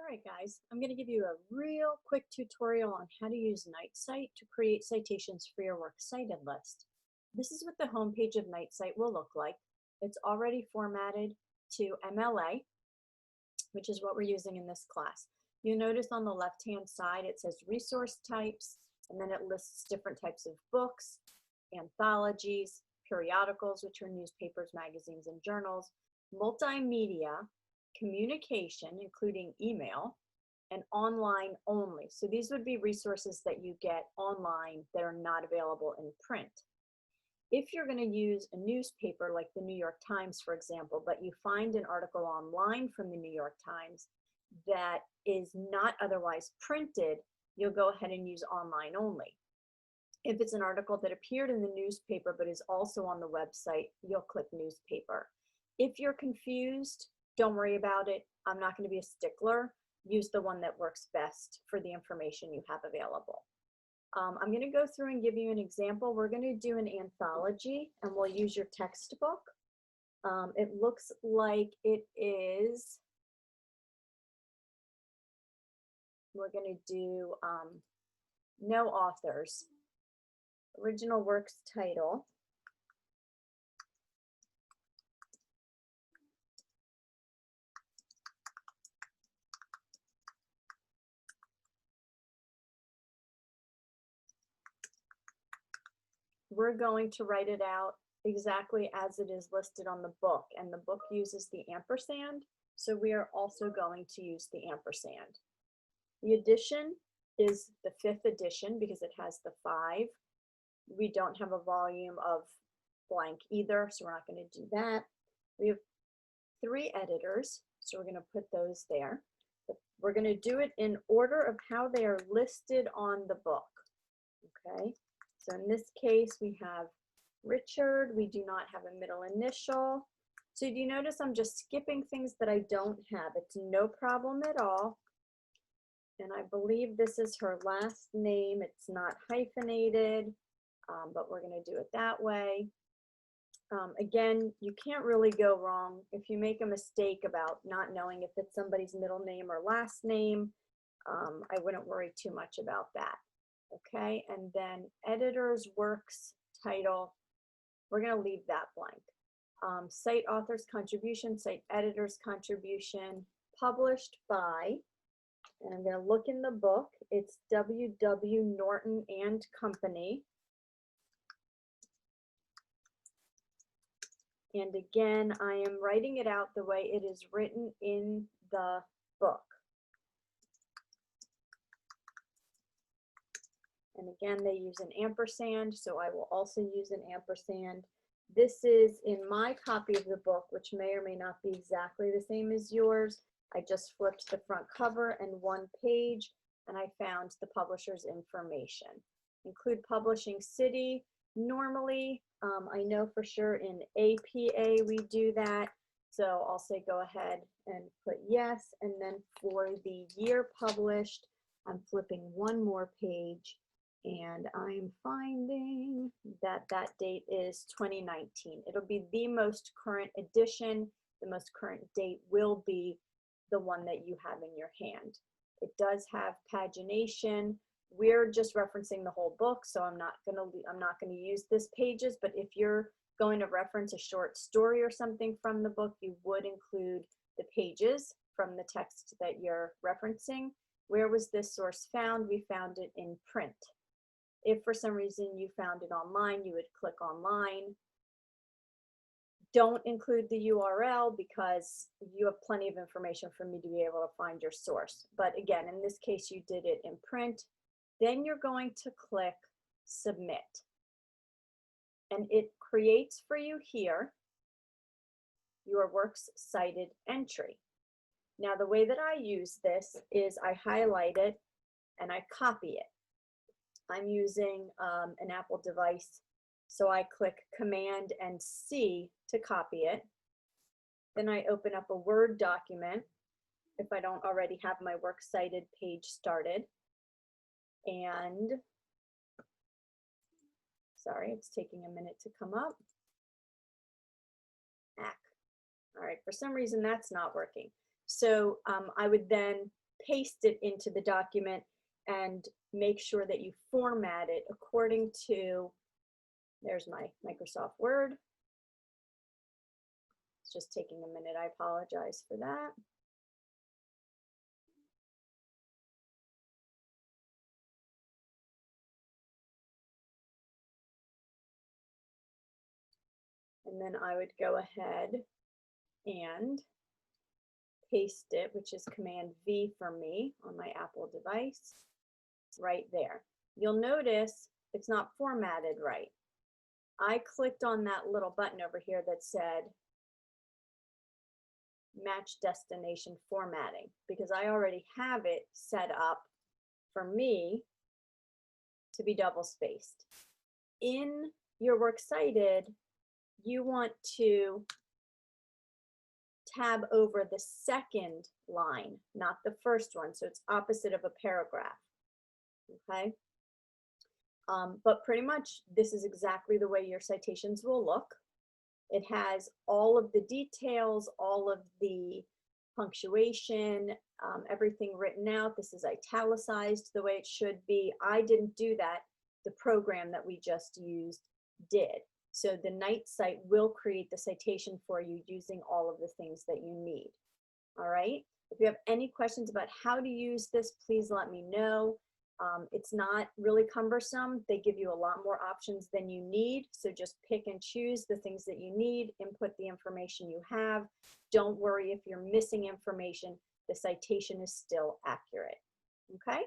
Alright guys, I'm going to give you a real quick tutorial on how to use Cite to create citations for your works cited list. This is what the home page of Cite will look like. It's already formatted to MLA, which is what we're using in this class. You'll notice on the left hand side it says resource types, and then it lists different types of books, anthologies, periodicals, which are newspapers, magazines, and journals, multimedia, communication, including email, and online only. So these would be resources that you get online that are not available in print. If you're going to use a newspaper like the New York Times, for example, but you find an article online from the New York Times that is not otherwise printed, you'll go ahead and use online only. If it's an article that appeared in the newspaper but is also on the website, you'll click newspaper. If you're confused, don't worry about it. I'm not going to be a stickler. Use the one that works best for the information you have available. I'm going to go through and give you an example. We're going to do an anthology, and we'll use your textbook. It looks like it is, we're going to do no authors. Original works title. We're going to write it out exactly as it is listed on the book, and the book uses the ampersand, so we are also going to use the ampersand. The edition is the 5th edition because it has the 5. We don't have a volume of blank either, so we're not going to do that. We have 3 editors, so we're going to put those there. We're going to do it in order of how they are listed on the book. Okay, so in this case we have Richard. We do not have a middle initial. So do you notice I'm just skipping things that I don't have? It's no problem at all. And I believe this is her last name. It's not hyphenated, but we're going to do it that way. Again, you can't really go wrong. If you make a mistake about not knowing if it's somebody's middle name or last name, I wouldn't worry too much about that. Okay, and then editor's works title, we're going to leave that blank. Cite author's contribution, cite editor's contribution, published by, and I'm going to look in the book. It's W.W. Norton and Company. And again, I am writing it out the way it is written in the book. And again, they use an ampersand, so I will also use an ampersand. This is in my copy of the book, which may or may not be exactly the same as yours. I just flipped the front cover and one page, and I found the publisher's information. Include publishing city. Normally, I know for sure in APA we do that, so I'll say go ahead and put yes, and then for the year published, I'm flipping one more page, and I'm finding that that date is 2019. It'll be the most current edition. The most current date will be the one that you have in your hand. It does have pagination. We're just referencing the whole book, so I'm not going to use this pages, but if you're going to reference a short story or something from the book, you would include the pages from the text that you're referencing. Where was this source found? We found it in print. If for some reason you found it online, you would click online. Don't include the URL because you have plenty of information for me to be able to find your source. But again, in this case, you did it in print. Then you're going to click submit. And it creates for you here your works cited entry. Now, the way that I use this is I highlight it and I copy it. I'm using an Apple device, so I click Command and C to copy it. Then I open up a Word document if I don't already have my works cited page started. And sorry, it's taking a minute to come up. All right, for some reason that's not working. So I would then paste it into the document and make sure that you format it according to, there's my Microsoft Word. It's just taking a minute. I apologize for that. And then I would go ahead and paste it, which is Command V for me on my Apple device, right there. You'll notice it's not formatted right. I clicked on that little button over here that said match destination formatting because I already have it set up for me to be double spaced. In your Works Cited, you want to tab over the second line, not the first one, so it's opposite of a paragraph, okay? But pretty much this is exactly the way your citations will look. It has all of the details, all of the punctuation, everything written out. This is italicized the way it should be. I didn't do that. The program that we just used did. So the Night site will create the citation for you using all of the things that you need. All right. If you have any questions about how to use this, please let me know. It's not really cumbersome. They give you a lot more options than you need. So just pick and choose the things that you need, input the information you have. Don't worry if you're missing information. The citation is still accurate. Okay.